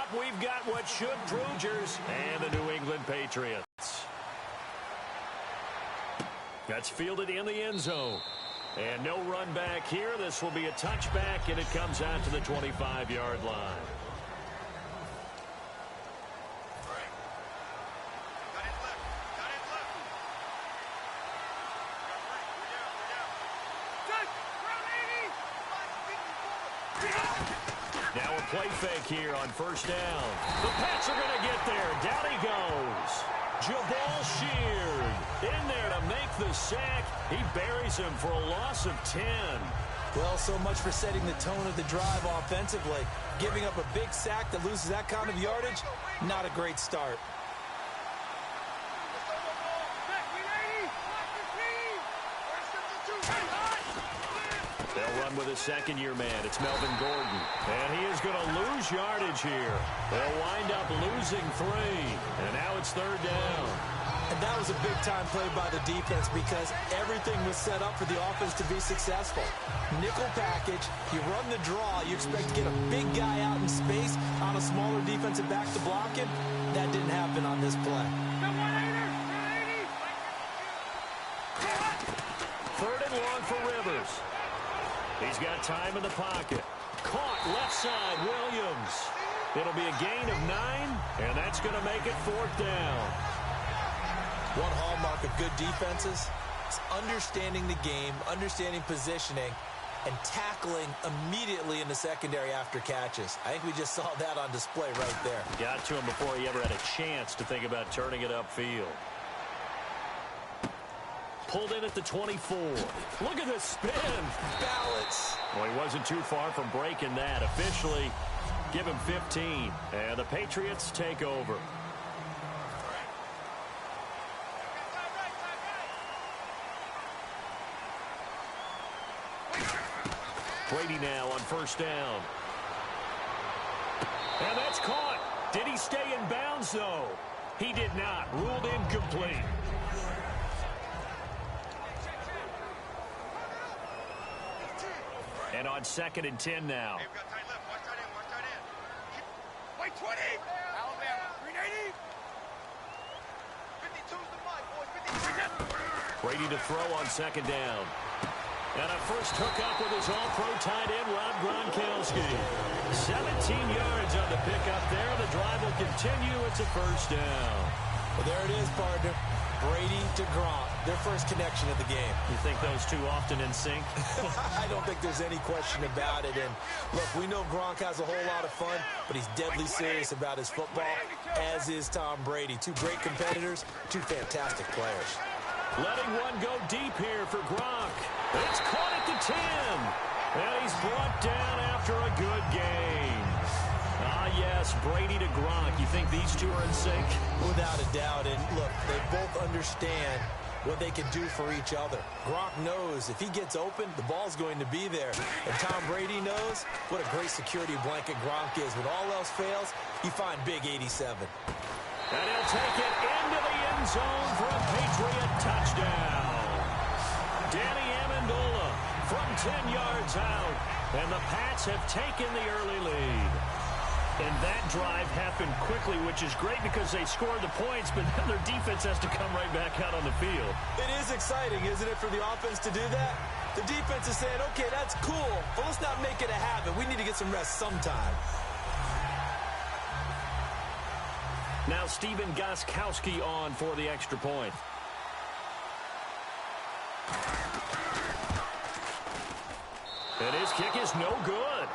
Up, we've got what should prove and the New England Patriots. That's fielded in the end zone. And no run back here. This will be a touchback, and it comes out to the 25-yard line. Now a play fake here on first down. The Pats are going to get there. Down he goes. Jabal Sheard in there to make the sack. He buries him for a loss of 10. Well, so much for setting the tone of the drive offensively. Giving up a big sack that loses that kind of yardage, not a great start. They'll run with a second-year man. It's Melvin Gordon. And he is going to lose yardage here. They'll wind up losing 3. And now it's third down. And that was a big-time play by the defense because everything was set up for the offense to be successful. Nickel package, you run the draw, you expect to get a big guy out in space on a smaller defensive back to block him. That didn't happen on this play. Third and long for Rivers. He's got time in the pocket. Caught left side, Williams. It'll be a gain of 9, and that's going to make it fourth down. One hallmark of good defenses is understanding the game, understanding positioning, and tackling immediately in the secondary after catches. I think we just saw that on display right there. Got to him before he ever had a chance to think about turning it upfield. Pulled in at the 24. Look at the spin. Balance. Well, he wasn't too far from breaking that. Officially, give him 15. And the Patriots take over. Brady now on first down. And that's caught. Did he stay in bounds, though? He did not. Ruled incomplete. And on 2nd and 10 now. Hey, we've got tight left. Watch tight end. Watch tight end. Wait, 20. Alabama. 380. 52's the mic, boys. 52. Brady to throw on 2nd down. And a first hookup with his all-pro tight end, Rob Gronkowski. 17 yards on the pickup there. The drive will continue. It's a first down. Well, there it is, partner. Brady to Gronk, their first connection of the game. You think those two often in sync? I don't think there's any question about it. And look, we know Gronk has a whole lot of fun, but he's deadly serious about his football, as is Tom Brady. Two great competitors, two fantastic players. Letting one go deep here for Gronk. It's caught at the 10. And he's brought down after a good game. Ah, yes, Brady to Gronk. You think these two are in sync? Without a doubt. And look, they both understand what they can do for each other. Gronk knows if he gets open, the ball's going to be there. And Tom Brady knows what a great security blanket Gronk is. When all else fails, you find big 87. And he'll take it into the end zone for a Patriot touchdown. Danny Amendola from 10 yards out. And the Pats have taken the early lead. And that drive happened quickly, which is great because they scored the points, but then their defense has to come right back out on the field. It is exciting, isn't it, for the offense to do that? The defense is saying, okay, that's cool, but let's not make it a habit. We need to get some rest sometime. Now Stephen Gostkowski on for the extra point. And his kick is no good.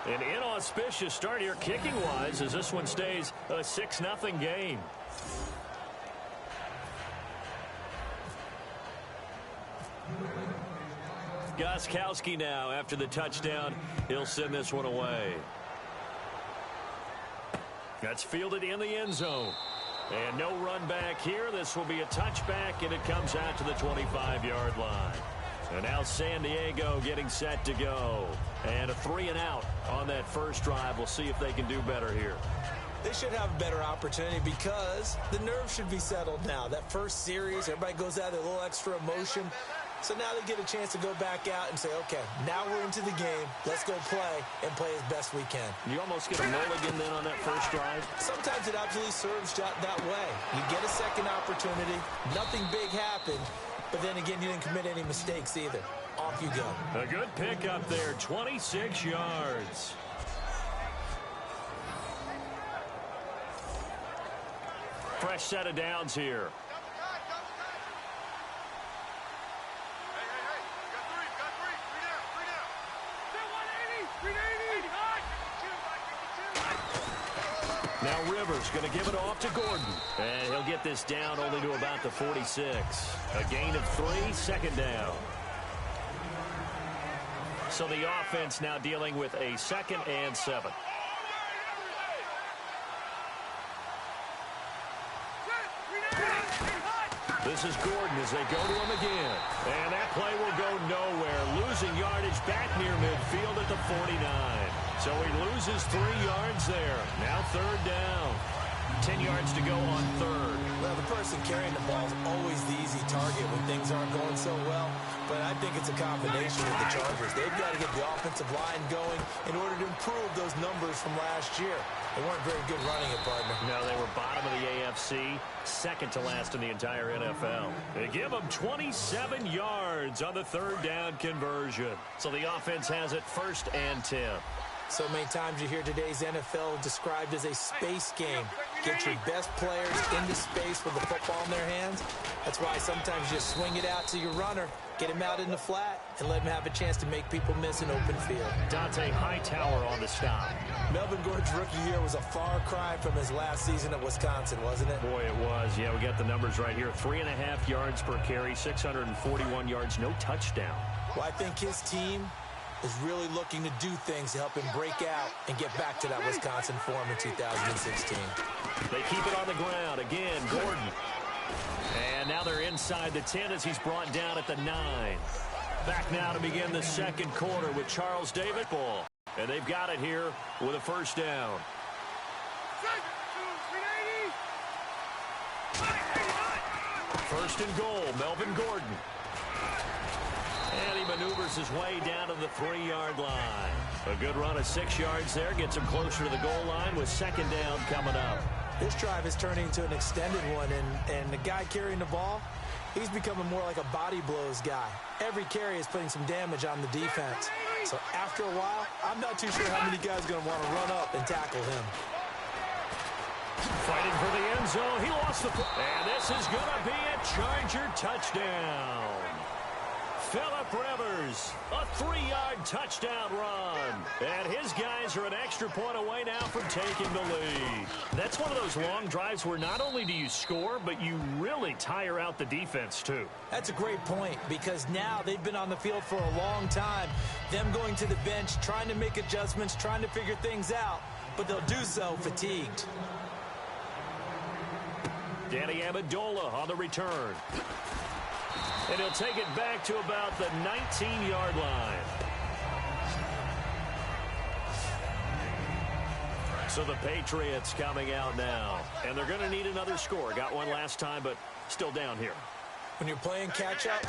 An inauspicious start here kicking-wise as this one stays a 6-0 game. Gostkowski now after the touchdown. He'll send this one away. That's fielded in the end zone. And no run back here. This will be a touchback, and it comes out to the 25-yard line. And now San Diego getting set to go. And a 3-and-out on that first drive. We'll see if they can do better here. They should have a better opportunity because the nerves should be settled now. That first series, everybody goes out with a little extra emotion. So now they get a chance to go back out and say, okay, now we're into the game. Let's go play and play as best we can. You almost get a mulligan then on that first stride? Sometimes it absolutely serves that way. You get a second opportunity, nothing big happened, but then again, you didn't commit any mistakes either. Off you go. A good pickup there, 26 yards. Fresh set of downs here. Now Rivers going to give it off to Gordon. And he'll get this down only to about the 46. A gain of 3, second down. So the offense now dealing with a 2nd and 7. This is Gordon as they go to him again. And that play will go nowhere. Losing yardage back near midfield at the 49. So he loses 3 yards there. Now 3rd down. 10 yards to go on 3rd. Well, the person carrying the ball is always the easy target when things aren't going so well. But I think it's a combination with the Chargers. They've got to get the offensive line going in order to improve those numbers from last year. They weren't very good running it, partner. No, they were bottom of the AFC, 2nd to last in the entire NFL. They give them 27 yards on the 3rd down conversion. So the offense has it 1st and 10. So many times you hear today's NFL described as a space game. Get your best players into space with the football in their hands. That's why sometimes you just swing it out to your runner, get him out in the flat, and let him have a chance to make people miss an open field. Dante Hightower on the stop. Melvin Gordon's rookie year was a far cry from his last season at Wisconsin, wasn't it? Boy, it was. Yeah, we got the numbers right here. 3.5 yards per carry, 641 yards, no touchdown. Well, I think his team is really looking to do things to help him break out and get back to that Wisconsin form in 2016. They keep it on the ground. Again, Gordon. And now they're inside the 10 as he's brought down at the 9. Back now to begin the 2nd quarter with Charles David ball. And they've got it here with a 1st down. First and goal, Melvin Gordon. And he maneuvers his way down to the 3-yard line. A good run of 6 yards there. Gets him closer to the goal line with 2nd down coming up. This drive is turning into an extended one, and the guy carrying the ball, he's becoming more like a body blows guy. Every carry is putting some damage on the defense. So after a while, I'm not too sure how many guys are going to want to run up and tackle him. Fighting for the end zone. He lost the... And this is going to be a Charger touchdown. Phillip Rivers, a 3-yard touchdown run. And his guys are an extra point away now from taking the lead. That's one of those long drives where not only do you score, but you really tire out the defense, too. That's a great point, because now they've been on the field for a long time. Them going to the bench, trying to make adjustments, trying to figure things out, but they'll do so fatigued. Danny Amendola on the return. And he'll take it back to about the 19-yard line. So the Patriots coming out now. And they're going to need another score. Got one last time, but still down here. When you're playing catch-up,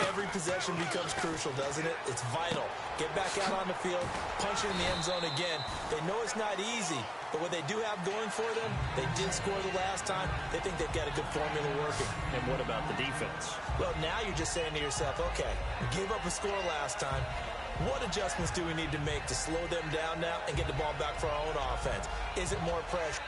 every possession becomes crucial, doesn't it? It's vital. Get back out on the field, punch it in the end zone again. They know it's not easy, but what they do have going for them, they did score the last time. They think they've got a good formula working. And what about the defense? Well, now you're just saying to yourself, okay, we gave up a score last time. What adjustments do we need to make to slow them down now and get the ball back for our own offense? Is it more pressure?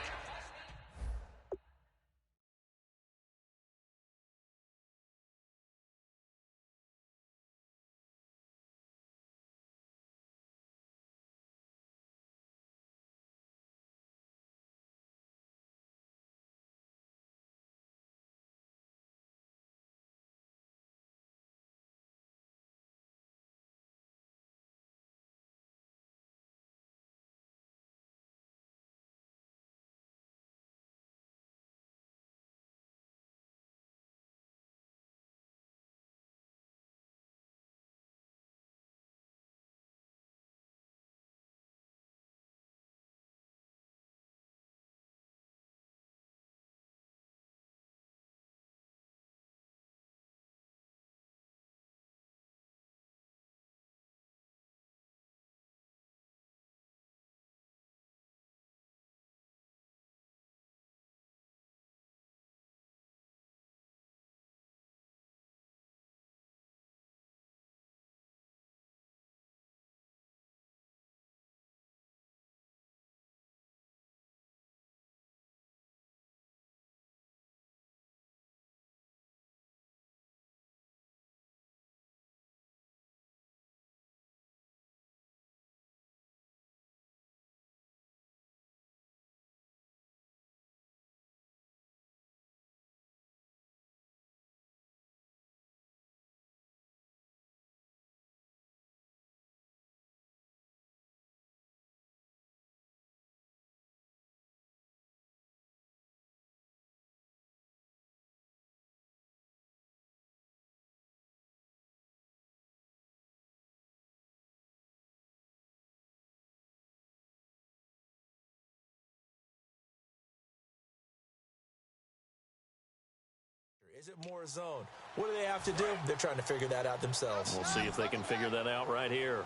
is it more zone? What do they have to do? They're trying to figure that out themselves. We'll see if they can figure that out right here.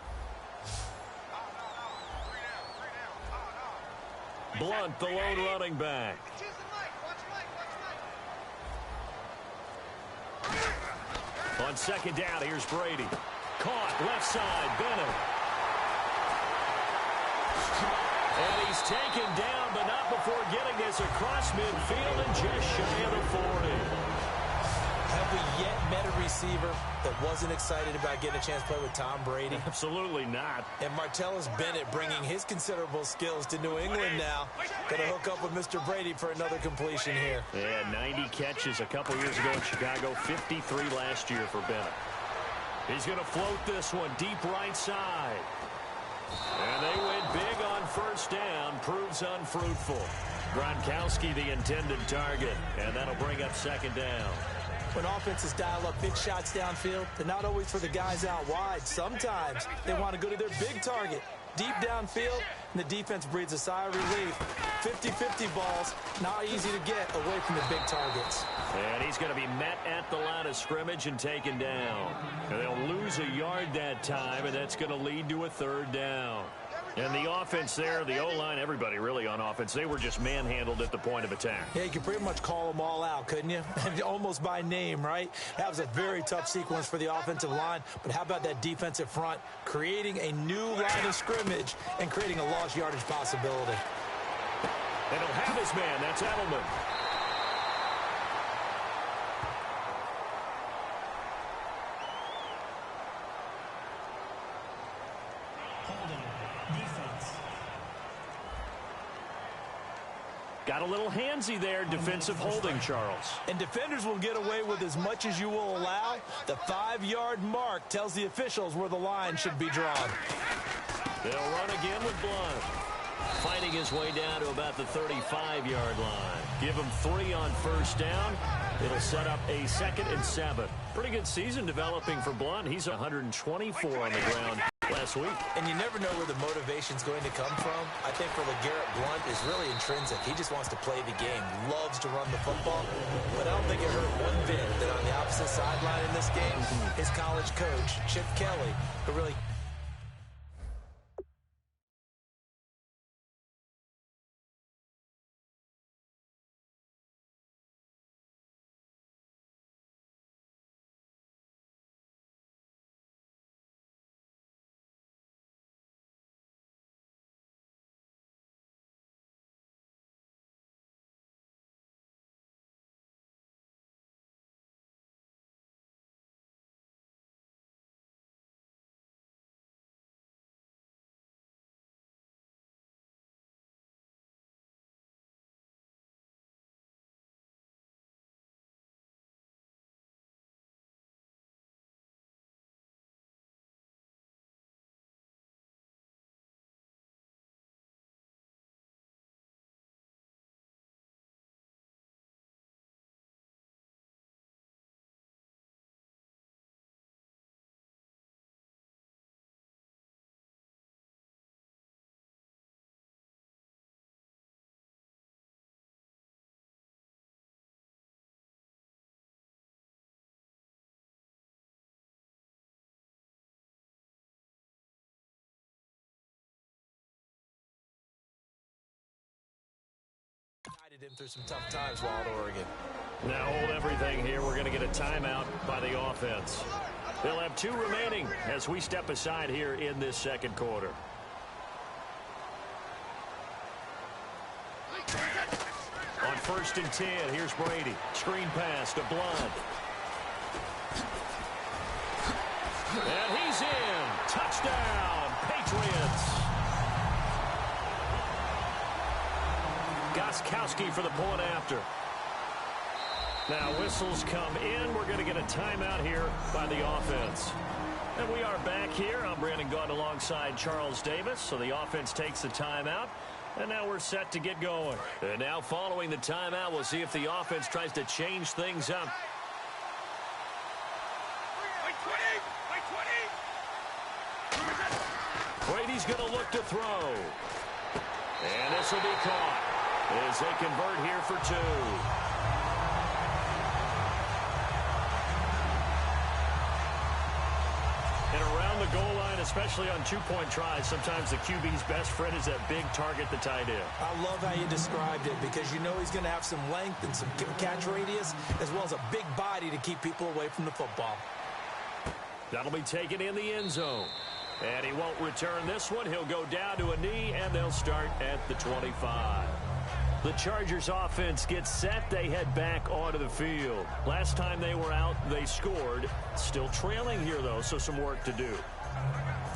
Blunt, the lone running back. On second down, here's Brady. Caught, left side, Bennett. And he's taken down, but not before getting this across midfield and just shy of the 40. Have we yet met a receiver that wasn't excited about getting a chance to play with Tom Brady? Absolutely not. And Martellus Bennett bringing his considerable skills to New England now. Going to hook up with Mr. Brady for another completion here. Yeah, 90 catches a couple years ago in Chicago, 53 last year for Bennett. He's going to float this one deep right side. And they went big on first down, proves unfruitful. Gronkowski the intended target, and that'll bring up second down. When offenses dial up big shots downfield, they're not always for the guys out wide. Sometimes they want to go to their big target, deep downfield, and the defense breathes a sigh of relief. 50-50 balls, not easy to get away from the big targets. And he's going to be met at the line of scrimmage and taken down. And they'll lose a yard that time, and that's going to lead to a third down. And the offense there, the O-line, everybody really on offense, they were just manhandled at the point of attack. Yeah, you could pretty much call them all out, couldn't you? Almost by name, right? That was a very tough sequence for the offensive line. But how about that defensive front creating a new line of scrimmage and creating a lost yardage possibility? They don't have his man. That's Edelman. Got a little handsy there, defensive holding, Charles. And defenders will get away with as much as you will allow. The 5-yard mark tells the officials where the line should be drawn. They'll run again with Blunt. Fighting his way down to about the 35-yard line. Give him 3 on first down. It'll set up a 2nd and 7. Pretty good season developing for Blunt. He's 124 on the ground last week. And you never know where the motivation's going to come from. I think for LeGarrette, Blunt is really intrinsic. He just wants to play the game, loves to run the football. But I don't think it hurt one bit that on the opposite sideline in this game, his college coach, Chip Kelly, who really... guided him through some tough times while at Oregon. Now hold everything here. We're going to get a timeout by the offense. They'll have 2 remaining as we step aside here in this second quarter. On 1st and 10, here's Brady. Screen pass to Blunt. And he's in. Touchdown, Patriots. Gostkowski for the point after. Now whistles come in. We're going to get a timeout here by the offense. And we are back here. I'm Brandon Gaunt alongside Charles Davis. So the offense takes the timeout. And now we're set to get going. And now following the timeout, we'll see if the offense tries to change things up. Brady's going to look to throw. And this will be caught as they convert here for 2. goal line, especially on two-point tries, sometimes the QB's best friend is that big target, the tight end. I love how you described it because you know he's going to have some length and some catch radius as well as a big body to keep people away from the football. That'll be taken in the end zone. And he won't return this one. He'll go down to a knee, and they'll start at the 25. The Chargers offense gets set. They head back onto the field. Last time they were out, they scored. Still trailing here, though, so some work to do.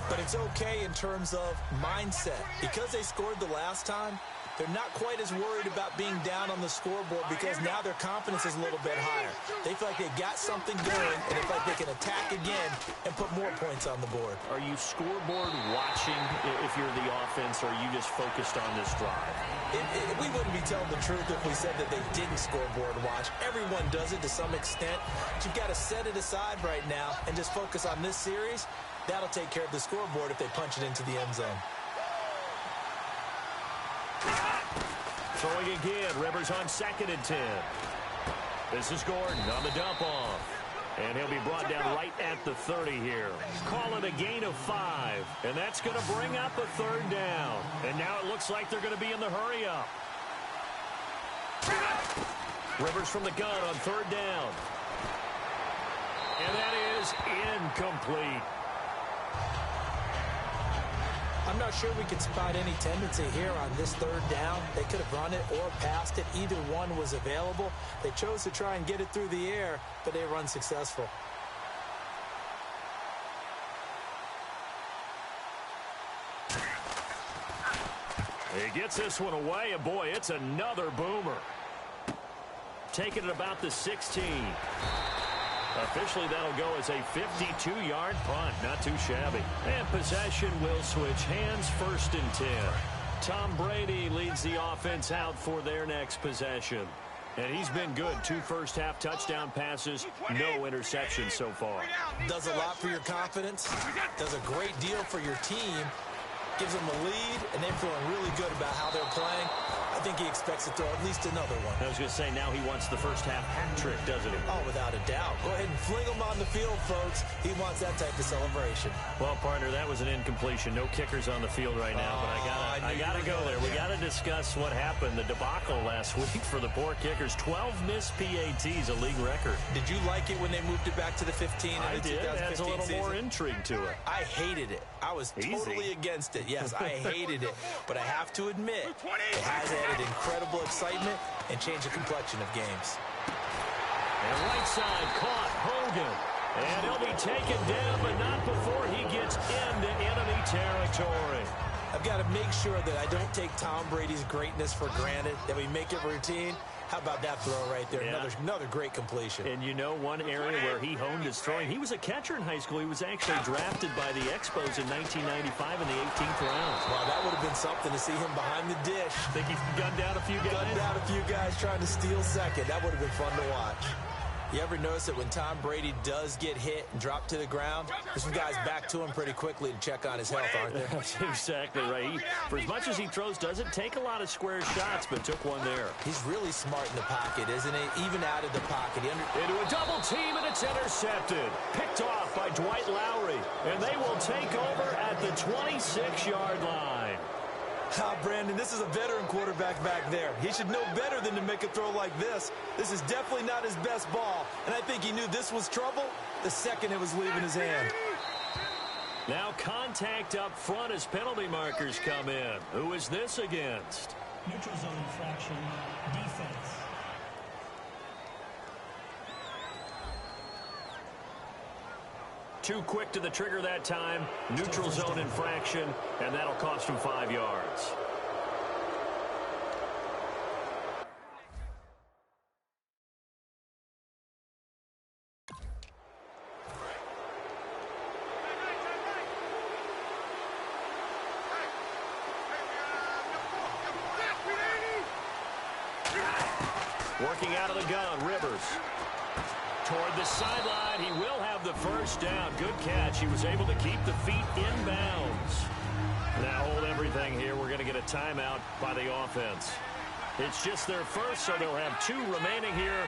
But it's okay in terms of mindset. Because they scored the last time, they're not quite as worried about being down on the scoreboard because now their confidence is a little bit higher. They feel like they've got something going, and they feel like they can attack again and put more points on the board. Are you scoreboard watching if you're the offense, or are you just focused on this drive? We wouldn't be telling the truth if we said that they didn't scoreboard watch. Everyone does it to some extent. But you've got to set it aside right now and just focus on this series. That'll take care of the scoreboard if they punch it into the end zone. Throwing again, Rivers on 2nd and 10. This is Gordon on the dump off. And he'll be brought down right at the 30 here. Call it a gain of 5. And that's going to bring up a 3rd down. And now it looks like they're going to be in the hurry up. Rivers from the gun on 3rd down. And that is incomplete. I'm not sure we could spot any tendency here on this 3rd down. They could have run it or passed it. Either one was available. They chose to try and get it through the air, but they were unsuccessful. He gets this one away, and boy, it's another boomer. Taking it about the 16. Officially, that'll go as a 52-yard punt. Not too shabby. And possession will switch hands, 1st and 10. Tom Brady leads the offense out for their next possession. And he's been good. 2 first-half touchdown passes, no interceptions so far. Does a lot for your confidence. Does a great deal for your team. Gives them the lead, and they're feeling really good about how they're playing. I think he expects to throw at least another one. I was going to say, now he wants the first-half hat trick, doesn't he? Oh, without a doubt. Go ahead and fling him on the field, folks. He wants that type of celebration. Well, partner, that was an incompletion. No kickers on the field right now, but I gotta go there. We got to discuss what happened, the debacle last week for the poor kickers. 12 missed PATs, a league record. Did you like it when they moved it back to the 15 in the 2015 season? It adds a little more intrigue to it. I hated it. I was totally against it. Yes, I hated it. But I have to admit, it has added incredible excitement and changed the complexion of games. And right side caught Hogan. And he'll be taken down, but not before he gets into enemy territory. I've got to make sure that I don't take Tom Brady's greatness for granted, that we make it routine. How about that throw right there? Yeah. Another great completion. And you know one area where he honed his throwing? He was a catcher in high school. He was actually drafted by the Expos in 1995 in the 18th round. Wow, that would have been something to see him behind the dish. Think he gunned down a few guys? Gunned down a few guys trying to steal second. That would have been fun to watch. You ever notice that when Tom Brady does get hit and drop to the ground, there's some guys back to him pretty quickly to check on his health, aren't there? That's exactly right. For as much as he throws, doesn't take a lot of square shots, but took one there. He's really smart in the pocket, isn't he? Even out of the pocket. Into a double team, and it's intercepted. Picked off by Dwight Lowry. And they will take over at the 26-yard line. Brandon, this is a veteran quarterback back there. He should know better than to make a throw like this. This is definitely not his best ball, and I think he knew this was trouble the second it was leaving his hand. Now contact up front as penalty markers come in. Who is this against? Neutral zone infraction, defense. Too quick to the trigger that time. Neutral zone infraction, and that'll cost him 5 yards. Working out of the gun, Rivers. Toward the sideline, he will have the first down. Good catch. He was able to keep the feet inbounds. Now hold everything here. We're going to get a timeout by the offense. It's just their first, so they'll have 2 remaining here.